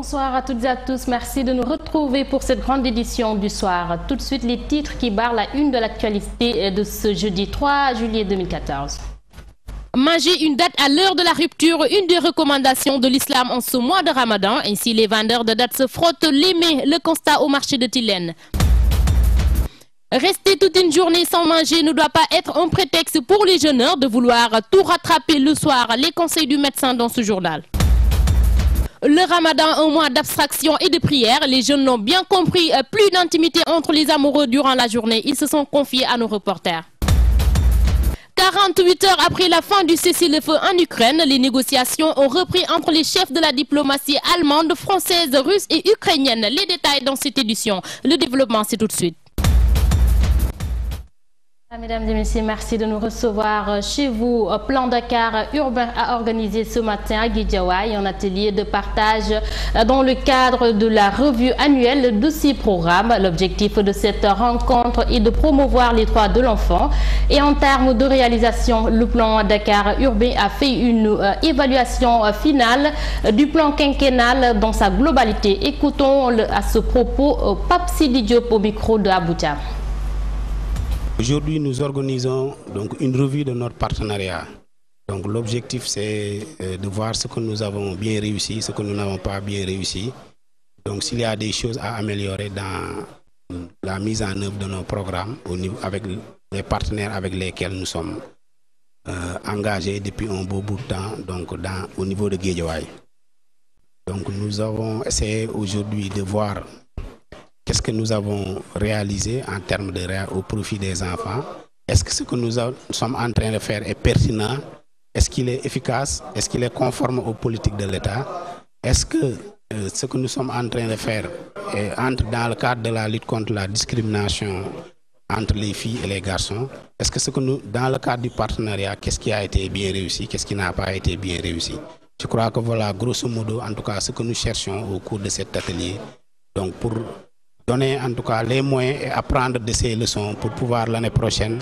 Bonsoir à toutes et à tous. Merci de nous retrouver pour cette grande édition du soir. Tout de suite, les titres qui barrent la une de l'actualité de ce jeudi 3 juillet 2014. Manger une date à l'heure de la rupture, une des recommandations de l'islam en ce mois de Ramadan. Ainsi, les vendeurs de dates se frottent les mains. Le constat au marché de Tilène. Rester toute une journée sans manger ne doit pas être un prétexte pour les jeûneurs de vouloir tout rattraper le soir. Les conseils du médecin dans ce journal. Le Ramadan, un mois d'abstraction et de prière. Les jeunes l'ont bien compris. Plus d'intimité entre les amoureux durant la journée. Ils se sont confiés à nos reporters. 48 heures après la fin du cessez-le-feu en Ukraine, les négociations ont repris entre les chefs de la diplomatie allemande, française, russe et ukrainienne. Les détails dans cette édition. Le développement, c'est tout de suite. Mesdames et messieurs, merci de nous recevoir chez vous. Plan Dakar Urbain a organisé ce matin à Guédiawaye un atelier de partage dans le cadre de la revue annuelle de ces programmes. L'objectif de cette rencontre est de promouvoir les droits de l'enfant. Et en termes de réalisation, le plan Dakar Urbain a fait une évaluation finale du plan quinquennal dans sa globalité. Écoutons à ce propos Pape Sidi Diop au micro de Abuja. Aujourd'hui, nous organisons donc une revue de notre partenariat. Donc l'objectif, c'est de voir ce que nous avons bien réussi, ce que nous n'avons pas bien réussi. Donc s'il y a des choses à améliorer dans la mise en œuvre de nos programmes avec les partenaires avec lesquels nous sommes engagés depuis un beau bout de temps, donc au niveau de Guédiawaye. Donc nous avons essayé aujourd'hui de voir qu'est-ce que nous avons réalisé en termes de au profit des enfants? Est-ce que ce que nous sommes en train de faire est pertinent? Est-ce qu'il est efficace? Est-ce qu'il est conforme aux politiques de l'État? Est-ce que ce que nous sommes en train de faire entre dans le cadre de la lutte contre la discrimination entre les filles et les garçons? Est-ce que dans le cadre du partenariat, qu'est-ce qui a été bien réussi? Qu'est-ce qui n'a pas été bien réussi? Je crois que voilà, grosso modo, en tout cas, ce que nous cherchons au cours de cet atelier. Donc pour donner en tout cas les moyens et apprendre de ces leçons pour pouvoir l'année prochaine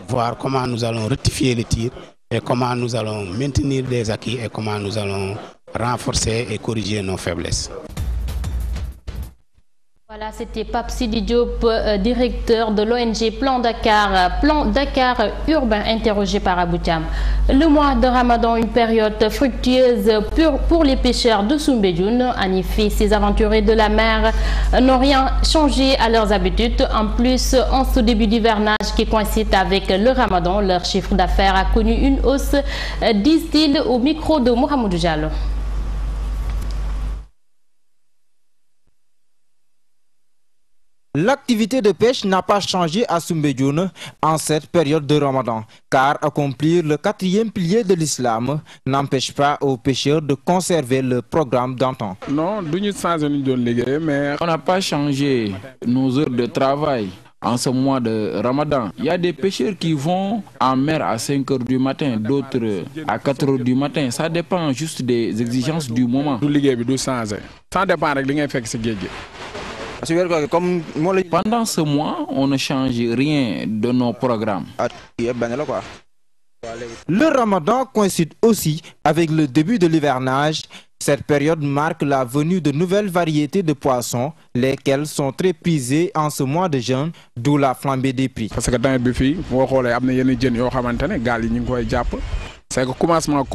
voir comment nous allons rectifier les tirs et comment nous allons maintenir des acquis et comment nous allons renforcer et corriger nos faiblesses. Voilà, c'était Pape Sidi Diop, directeur de l'ONG Plan Dakar Urbain, interrogé par Aboutiam. Le mois de Ramadan, une période fructueuse pour les pêcheurs de Soumbédioune. En effet, ces aventuriers de la mer n'ont rien changé à leurs habitudes. En plus, en ce début d'hivernage qui coïncide avec le Ramadan, leur chiffre d'affaires a connu une hausse, disent-ils au micro de Mohamedou Diallo. L'activité de pêche n'a pas changé à Soumbédioune en cette période de Ramadan, car accomplir le 4e pilier de l'islam n'empêche pas aux pêcheurs de conserver le programme d'antan. Non, mais on n'a pas changé nos heures de travail. En ce mois de Ramadan, il y a des pêcheurs qui vont en mer à 5 h du matin, d'autres à 4 h du matin. Ça dépend juste des exigences du moment. Ça dépend de pendant ce mois, on ne change rien de nos programmes. Le Ramadan coïncide aussi avec le début de l'hivernage. Cette période marque la venue de nouvelles variétés de poissons, lesquels sont très prisés en ce mois de jeûne, d'où la flambée des prix. Parce que dans le buffet, c'est que commencement en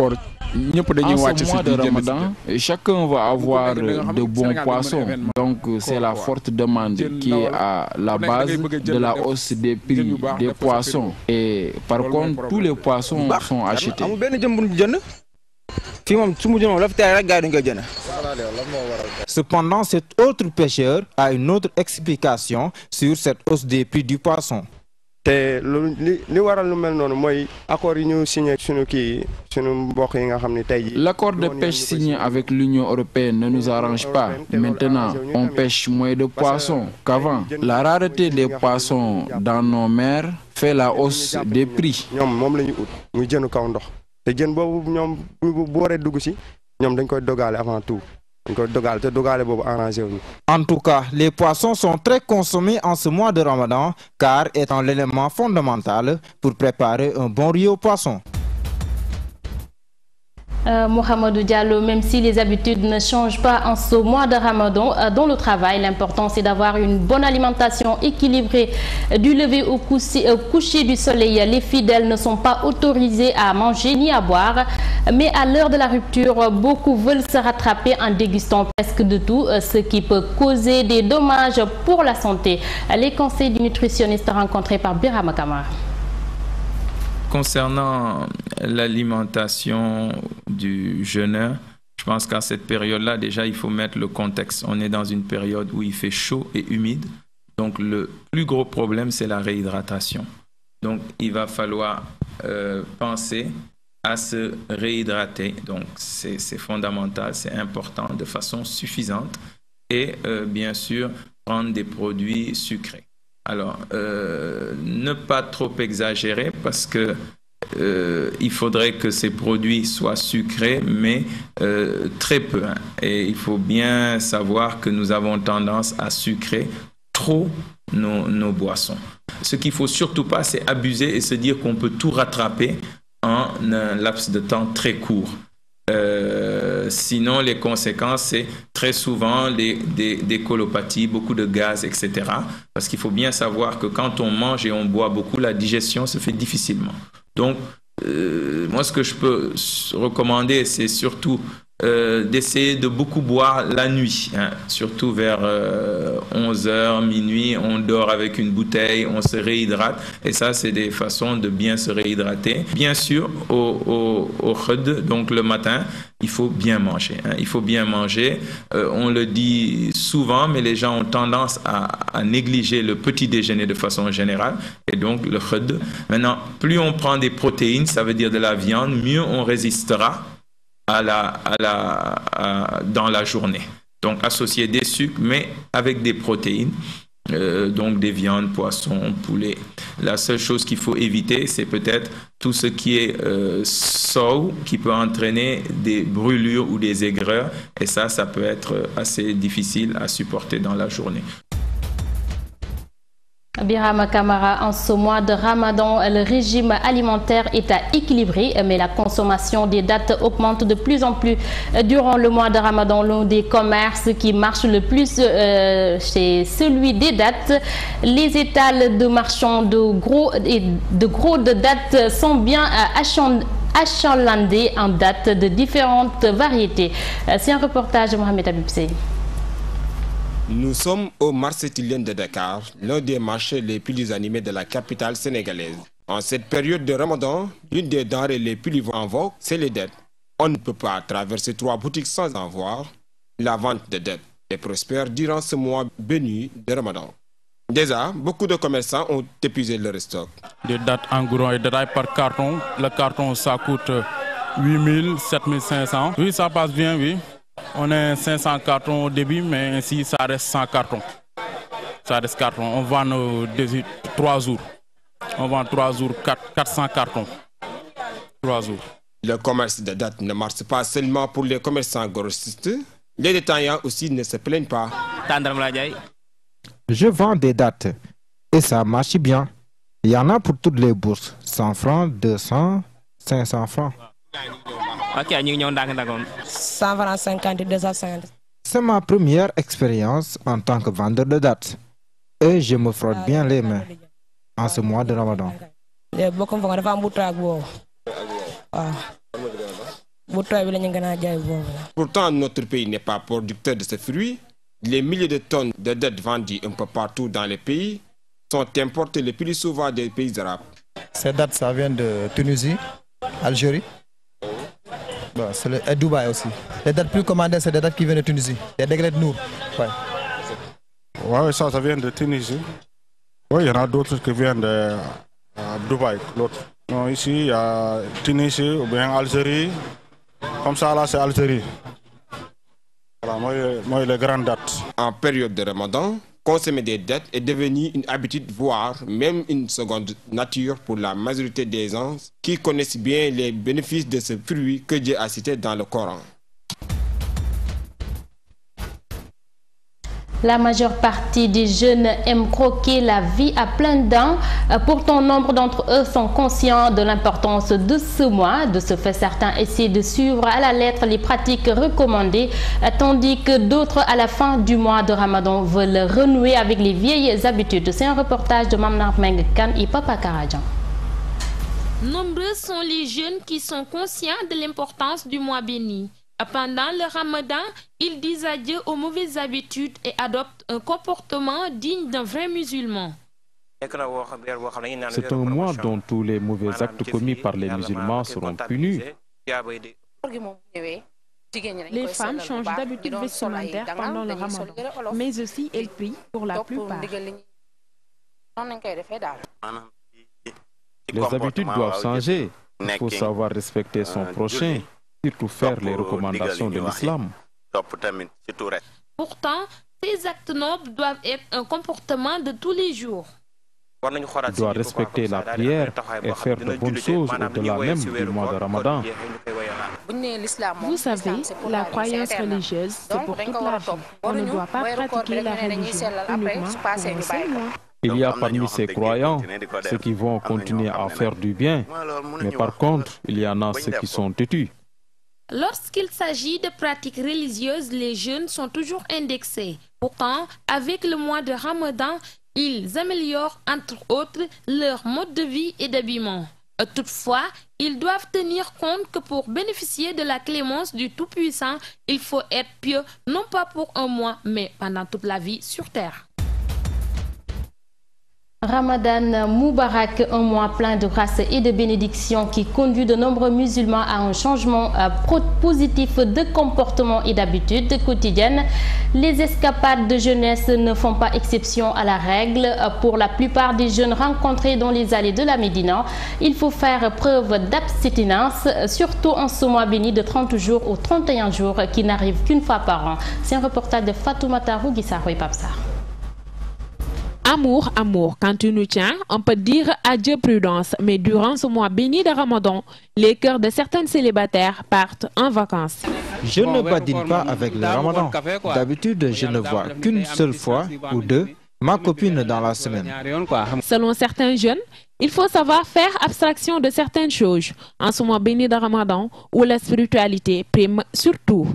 ce mois de Ramadan, chacun va avoir de bons poissons. Donc c'est la forte demande qui est à la base de la hausse des prix des poissons. Et par contre, tous les poissons sont achetés. Cependant, cet autre pêcheur a une autre explication sur cette hausse des prix du poisson. L'accord de pêche signé avec l'Union européenne ne nous arrange pas. Maintenant, on pêche moins de poissons qu'avant. La rareté des poissons dans nos mers fait la hausse des prix. En tout cas, les poissons sont très consommés en ce mois de Ramadan, car étant l'élément fondamental pour préparer un bon riz au poisson. Mohamedou Diallo, même si les habitudes ne changent pas en ce mois de Ramadan, dans le travail, l'important c'est d'avoir une bonne alimentation équilibrée du lever au coucher du soleil. Les fidèles ne sont pas autorisés à manger ni à boire, mais à l'heure de la rupture, beaucoup veulent se rattraper en dégustant presque de tout, ce qui peut causer des dommages pour la santé. Les conseils du nutritionniste rencontrés par Birama Kamara. Concernant l'alimentation du jeûneur, je pense qu'à cette période-là, déjà, il faut mettre le contexte. On est dans une période où il fait chaud et humide. Donc, le plus gros problème, c'est la réhydratation. Donc, il va falloir penser à se réhydrater. Donc, c'est fondamental, c'est important de façon suffisante. Et bien sûr, prendre des produits sucrés. Alors, ne pas trop exagérer parce que il faudrait que ces produits soient sucrés, mais très peu. Hein. Et il faut bien savoir que nous avons tendance à sucrer trop nos boissons. Ce qu'il ne faut surtout pas, c'est abuser et se dire qu'on peut tout rattraper en un laps de temps très court. Sinon, les conséquences, c'est très souvent des colopathies, beaucoup de gaz, etc. Parce qu'il faut bien savoir que quand on mange et on boit beaucoup, la digestion se fait difficilement. Donc, moi, ce que je peux recommander, c'est surtout d'essayer de beaucoup boire la nuit, hein. Surtout vers 11h, minuit, on dort avec une bouteille, on se réhydrate et ça c'est des façons de bien se réhydrater. Bien sûr, au khud, donc le matin, il faut bien manger, hein. Il faut bien manger, on le dit souvent, mais les gens ont tendance à négliger le petit déjeuner de façon générale et donc le khud. Maintenant, plus on prend des protéines, ça veut dire de la viande, mieux on résistera dans la journée. Donc, associer des sucres, mais avec des protéines, donc des viandes, poissons, poulet. La seule chose qu'il faut éviter, c'est peut-être tout ce qui est saut, qui peut entraîner des brûlures ou des aigreurs. Et ça peut être assez difficile à supporter dans la journée. Birama Kamara, en ce mois de Ramadan, le régime alimentaire est à équilibrer, mais la consommation des dattes augmente de plus en plus durant le mois de Ramadan. L'un des commerces qui marche le plus, c'est celui des dattes. Les étals de marchands de gros de dattes sont bien achalandés en dattes de différentes variétés. C'est un reportage de Mohamed Abibsé. Nous sommes au marché Tilien de Dakar, l'un des marchés les plus animés de la capitale sénégalaise. En cette période de Ramadan, l'une des denrées les plus en vogue, c'est les dattes. On ne peut pas traverser 3 boutiques sans en voir. La vente de dattes est prospère durant ce mois béni de Ramadan. Déjà, beaucoup de commerçants ont épuisé leur stock. Des dattes en gros et détail par carton. Le carton, ça coûte 8 000, 7 500. Oui, ça passe bien, oui. On a 500 cartons au début, mais ici, ça reste 100 cartons. Ça reste carton. On vend 3 jours. On vend 3 jours, 400 cartons. 3 jours. Le commerce de dattes ne marche pas seulement pour les commerçants grossistes. Les détaillants aussi ne se plaignent pas. Je vends des dattes et ça marche bien. Il y en a pour toutes les bourses. 100 francs, 200, 500 francs. 100 francs 50, 250. C'est ma première expérience en tant que vendeur de dattes. Et je me frotte bien les mains en ce mois de Ramadan. Pourtant, notre pays n'est pas producteur de ce fruit. Les milliers de tonnes de dattes vendues un peu partout dans le pays sont importées le plus souvent des pays arabes. Ces dattes, ça vient de Tunisie, Algérie. Bon, et Dubaï aussi. Les dates plus commandées, c'est des dates qui viennent de Tunisie. Les degrés de Nour. Ouais. Oui, ça vient de Tunisie. Oui, il y en a d'autres qui viennent de Dubaï. Non, ici, il y a Tunisie ou bien Algérie. Comme ça, là, c'est Algérie. Voilà, moi, les grandes dates. En période de Ramadan, consommer des dattes est devenu une habitude, voire même une seconde nature pour la majorité des gens qui connaissent bien les bénéfices de ce fruit que Dieu a cité dans le Coran. La majeure partie des jeunes aiment croquer la vie à pleines dents. Pourtant, nombre d'entre eux sont conscients de l'importance de ce mois. De ce fait, certains essaient de suivre à la lettre les pratiques recommandées, tandis que d'autres, à la fin du mois de Ramadan, veulent renouer avec les vieilles habitudes. C'est un reportage de Mamnar Mengekan et Papa Karadjan. Nombreux sont les jeunes qui sont conscients de l'importance du mois béni. Pendant le Ramadan, ils disent adieu aux mauvaises habitudes et adoptent un comportement digne d'un vrai musulman. C'est un mois dont tous les mauvais actes commis par les musulmans seront punis. Les femmes changent d'habitude vestimentaire pendant le Ramadan, mais aussi elles prient pour la plupart. Les habitudes doivent changer. Il faut savoir respecter son prochain. Surtout faire les recommandations de l'islam. Pourtant, ces actes nobles doivent être un comportement de tous les jours. Il doit respecter la prière et faire de bonnes choses au-delà même du mois de Ramadan. Vous savez, la croyance religieuse, c'est pour toute la vie. On ne doit pas pratiquer la religion uniquement pour un seul mois. Il y a parmi ces croyants ceux qui vont continuer à faire du bien, mais par contre, il y en a ceux qui sont têtus. Lorsqu'il s'agit de pratiques religieuses, les jeunes sont toujours indexés. Pourtant, avec le mois de Ramadan, ils améliorent entre autres leur mode de vie et d'habillement. Toutefois, ils doivent tenir compte que pour bénéficier de la clémence du Tout-Puissant, il faut être pieux non pas pour un mois, mais pendant toute la vie sur terre. Ramadan Moubarak, un mois plein de grâce et de bénédictions qui conduit de nombreux musulmans à un changement positif de comportement et d'habitudes quotidiennes. Les escapades de jeunesse ne font pas exception à la règle. Pour la plupart des jeunes rencontrés dans les allées de la Médina, il faut faire preuve d'abstinence, surtout en ce mois béni de 30 jours ou 31 jours qui n'arrive qu'une fois par an. C'est un reportage de Fatoumata Rouguissaro et Papsar. Amour, amour, quand tu nous tiens, on peut dire adieu prudence, mais durant ce mois béni de Ramadan, les cœurs de certains célibataires partent en vacances. Je ne badine pas avec le Ramadan. D'habitude, je ne vois qu'une seule fois ou deux ma copine dans la semaine. Selon certains jeunes, il faut savoir faire abstraction de certaines choses en ce mois béni de Ramadan où la spiritualité prime surtout.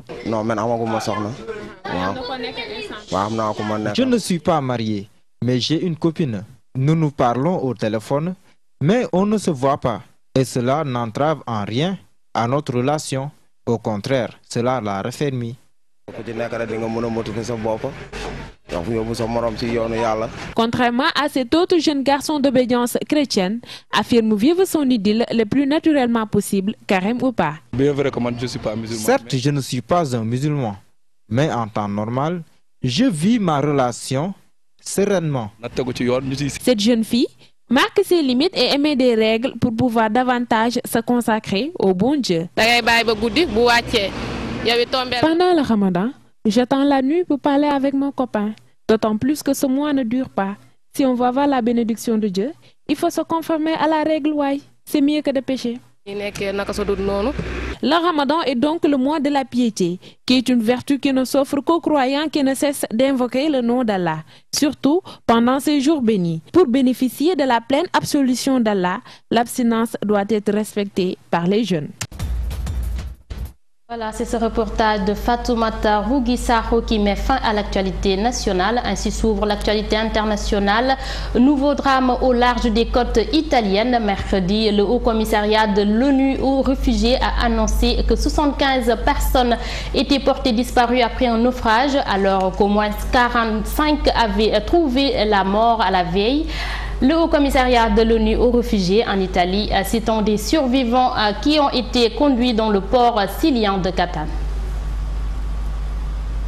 Je ne suis pas marié. Mais j'ai une copine. Nous nous parlons au téléphone, mais on ne se voit pas. Et cela n'entrave en rien à notre relation. Au contraire, cela la raffermit. Contrairement à cet autre jeune garçon d'obédience chrétienne, affirme vivre son idylle le plus naturellement possible, carême ou pas. Certes, je ne suis pas un musulman, mais en temps normal, je vis ma relation sereinement. Cette jeune fille marque ses limites et émet des règles pour pouvoir davantage se consacrer au bon Dieu. Pendant le Ramadan, j'attends la nuit pour parler avec mon copain. D'autant plus que ce mois ne dure pas. Si on veut avoir la bénédiction de Dieu, il faut se conformer à la règle ouaille. C'est mieux que de pécher. Le Ramadan est donc le mois de la piété, qui est une vertu qui ne s'offre qu'aux croyants qui ne cessent d'invoquer le nom d'Allah, surtout pendant ces jours bénis. Pour bénéficier de la pleine absolution d'Allah, l'abstinence doit être respectée par les jeunes. Voilà, c'est ce reportage de Fatoumata Rouguissaro qui met fin à l'actualité nationale. Ainsi s'ouvre l'actualité internationale. Nouveau drame au large des côtes italiennes. Mercredi, le Haut Commissariat de l'ONU aux réfugiés a annoncé que 75 personnes étaient portées disparues après un naufrage, alors qu'au moins 45 avaient trouvé la mort à la veille. Le Haut Commissariat de l'ONU aux réfugiés en Italie citant des survivants qui ont été conduits dans le port silien de Catane.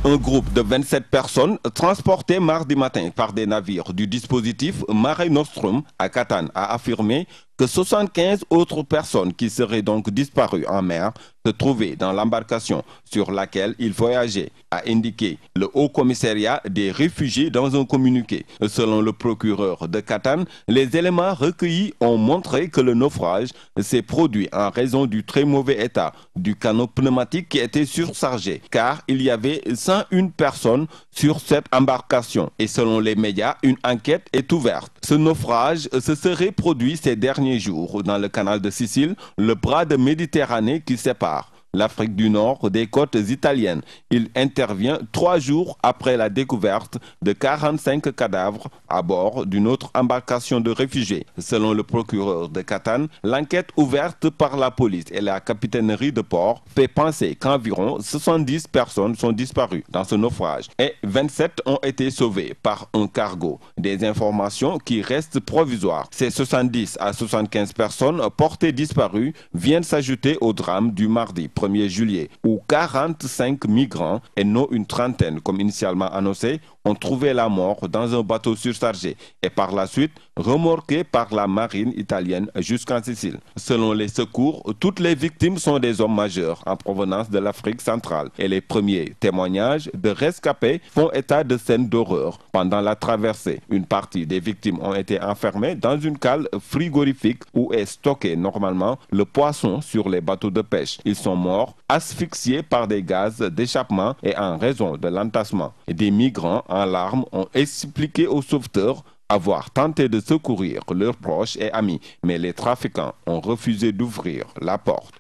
Un groupe de 27 personnes transportées mardi matin par des navires du dispositif Mare Nostrum à Catane a affirmé que 75 autres personnes qui seraient donc disparues en mer se trouvaient dans l'embarcation sur laquelle ils voyageaient, a indiqué le Haut Commissariat des réfugiés dans un communiqué. Selon le procureur de Catane, les éléments recueillis ont montré que le naufrage s'est produit en raison du très mauvais état du canot pneumatique qui était surchargé, car il y avait 101 personnes sur cette embarcation. Et selon les médias, une enquête est ouverte. Ce naufrage se serait produit ces derniers jours dans le canal de Sicile, le bras de Méditerranée qui sépare l'Afrique du Nord des côtes italiennes. Il intervient 3 jours après la découverte de 45 cadavres à bord d'une autre embarcation de réfugiés. Selon le procureur de Catane, l'enquête ouverte par la police et la capitainerie de port fait penser qu'environ 70 personnes sont disparues dans ce naufrage et 27 ont été sauvées par un cargo. Des informations qui restent provisoires. Ces 70 à 75 personnes portées disparues viennent s'ajouter au drame du mardi 1er juillet, où 45 migrants, et non une trentaine comme initialement annoncé, ont trouvé la mort dans un bateau surchargé et par la suite remorqué par la marine italienne jusqu'en Sicile. Selon les secours, toutes les victimes sont des hommes majeurs en provenance de l'Afrique centrale et les premiers témoignages de rescapés font état de scènes d'horreur pendant la traversée. Une partie des victimes ont été enfermées dans une cale frigorifique où est stocké normalement le poisson sur les bateaux de pêche. Ils sont morts asphyxiés par des gaz d'échappement et en raison de l'entassement. Des migrants en larmes ont expliqué aux sauveteurs avoir tenté de secourir leurs proches et amis, mais les trafiquants ont refusé d'ouvrir la porte.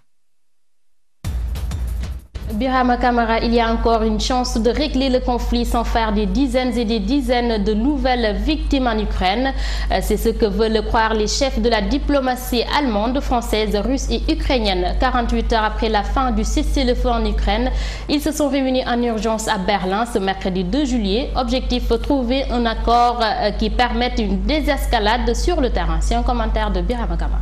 Birama Kamara, il y a encore une chance de régler le conflit sans faire des dizaines et des dizaines de nouvelles victimes en Ukraine. C'est ce que veulent croire les chefs de la diplomatie allemande, française, russe et ukrainienne. 48 heures après la fin du cessez-le-feu en Ukraine, ils se sont réunis en urgence à Berlin ce mercredi 2 juillet. Objectif, trouver un accord qui permette une désescalade sur le terrain. C'est un commentaire de Birama Kamara.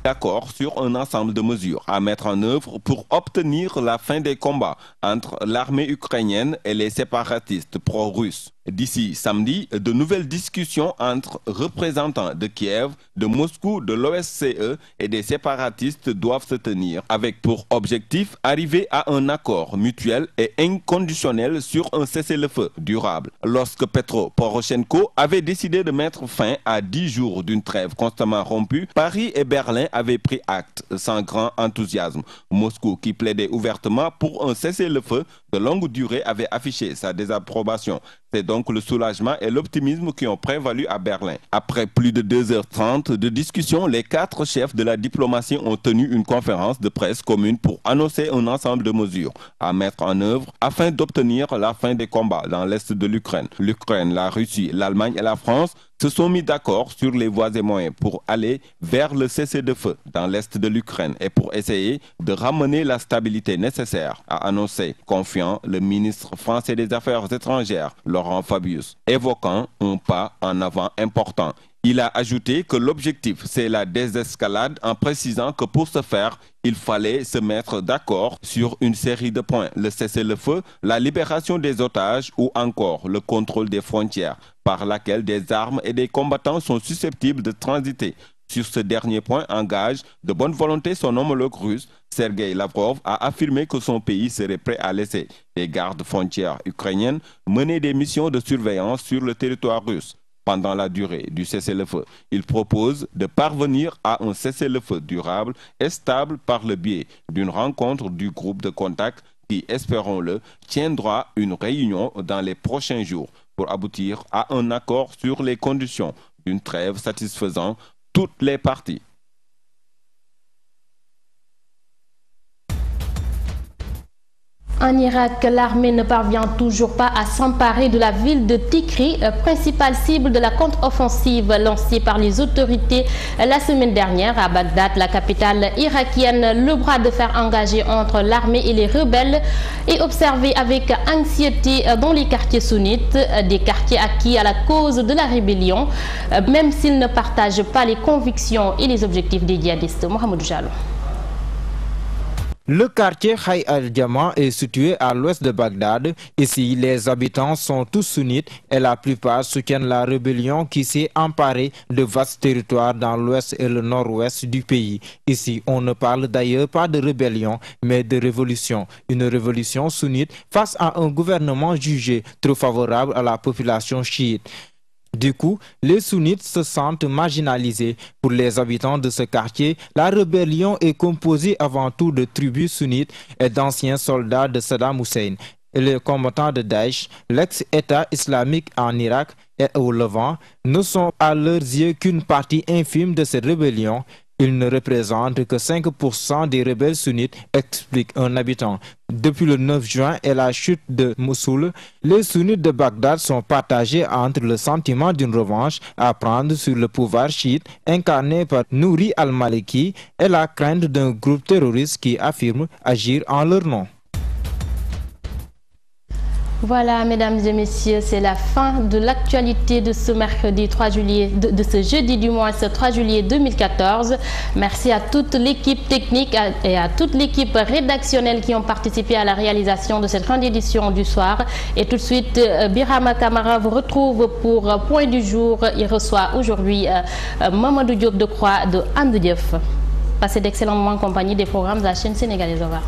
D'accord sur un ensemble de mesures à mettre en œuvre pour obtenir la fin des combats entre l'armée ukrainienne et les séparatistes pro-russes. D'ici samedi, de nouvelles discussions entre représentants de Kiev, de Moscou, de l'OSCE et des séparatistes doivent se tenir avec pour objectif arriver à un accord mutuel et inconditionnel sur un cessez-le-feu durable. Lorsque Petro Poroshenko avait décidé de mettre fin à 10 jours d'une trêve constamment rompue, Paris et Berlin avaient pris acte sans grand enthousiasme. Moscou, qui plaidait ouvertement pour un cessez-le-feu de longue durée, avait affiché sa désapprobation. C'est donc le soulagement et l'optimisme qui ont prévalu à Berlin. Après plus de 2h30 de discussion, les 4 chefs de la diplomatie ont tenu une conférence de presse commune pour annoncer un ensemble de mesures à mettre en œuvre afin d'obtenir la fin des combats dans l'est de l'Ukraine. L'Ukraine, la Russie, l'Allemagne et la France se sont mis d'accord sur les voies et moyens pour aller vers le cessez-le-feu dans l'est de l'Ukraine et pour essayer de ramener la stabilité nécessaire, a annoncé confiant le ministre français des Affaires étrangères, Laurent Fabius, évoquant un pas en avant important. Il a ajouté que l'objectif, c'est la désescalade en précisant que pour ce faire, il fallait se mettre d'accord sur une série de points. Le cessez-le-feu, la libération des otages ou encore le contrôle des frontières par laquelle des armes et des combattants sont susceptibles de transiter. Sur ce dernier point, engage de bonne volonté son homologue russe, Sergei Lavrov, a affirmé que son pays serait prêt à laisser les gardes frontières ukrainiennes mener des missions de surveillance sur le territoire russe. Pendant la durée du cessez-le-feu, il propose de parvenir à un cessez-le-feu durable et stable par le biais d'une rencontre du groupe de contact qui, espérons-le, tiendra une réunion dans les prochains jours pour aboutir à un accord sur les conditions d'une trêve satisfaisant toutes les parties. En Irak, l'armée ne parvient toujours pas à s'emparer de la ville de Tikri, principale cible de la contre-offensive lancée par les autorités la semaine dernière à Bagdad, la capitale irakienne. Le bras de fer engagé entre l'armée et les rebelles est observé avec anxiété dans les quartiers sunnites, des quartiers acquis à la cause de la rébellion, même s'ils ne partagent pas les convictions et les objectifs des djihadistes. Mohamed Jallo. Le quartier Hay al-Jama est situé à l'ouest de Bagdad. Ici, les habitants sont tous sunnites et la plupart soutiennent la rébellion qui s'est emparée de vastes territoires dans l'ouest et le nord-ouest du pays. Ici, on ne parle d'ailleurs pas de rébellion, mais de révolution. Une révolution sunnite face à un gouvernement jugé trop favorable à la population chiite. Du coup, les sunnites se sentent marginalisés. Pour les habitants de ce quartier, la rébellion est composée avant tout de tribus sunnites et d'anciens soldats de Saddam Hussein. Et les combattants de Daesh, l'ex-État islamique en Irak et au Levant, ne sont à leurs yeux qu'une partie infime de cette rébellion. Ils ne représentent que 5% des rebelles sunnites, explique un habitant. Depuis le 9 juin et la chute de Mossoul, les sunnites de Bagdad sont partagés entre le sentiment d'une revanche à prendre sur le pouvoir chiite incarné par Nouri al-Maliki et la crainte d'un groupe terroriste qui affirme agir en leur nom. Voilà, mesdames et messieurs, c'est la fin de l'actualité de ce mercredi 3 juillet, de ce jeudi du mois, ce 3 juillet 2014. Merci à toute l'équipe technique et à toute l'équipe rédactionnelle qui ont participé à la réalisation de cette grande édition du soir. Et tout de suite, Birama Kamara vous retrouve pour Point du jour. Il reçoit aujourd'hui Mamadou Diop de Croix de Andedief. Passez d'excellents moments en compagnie des programmes de la chaîne sénégalaise. Au revoir.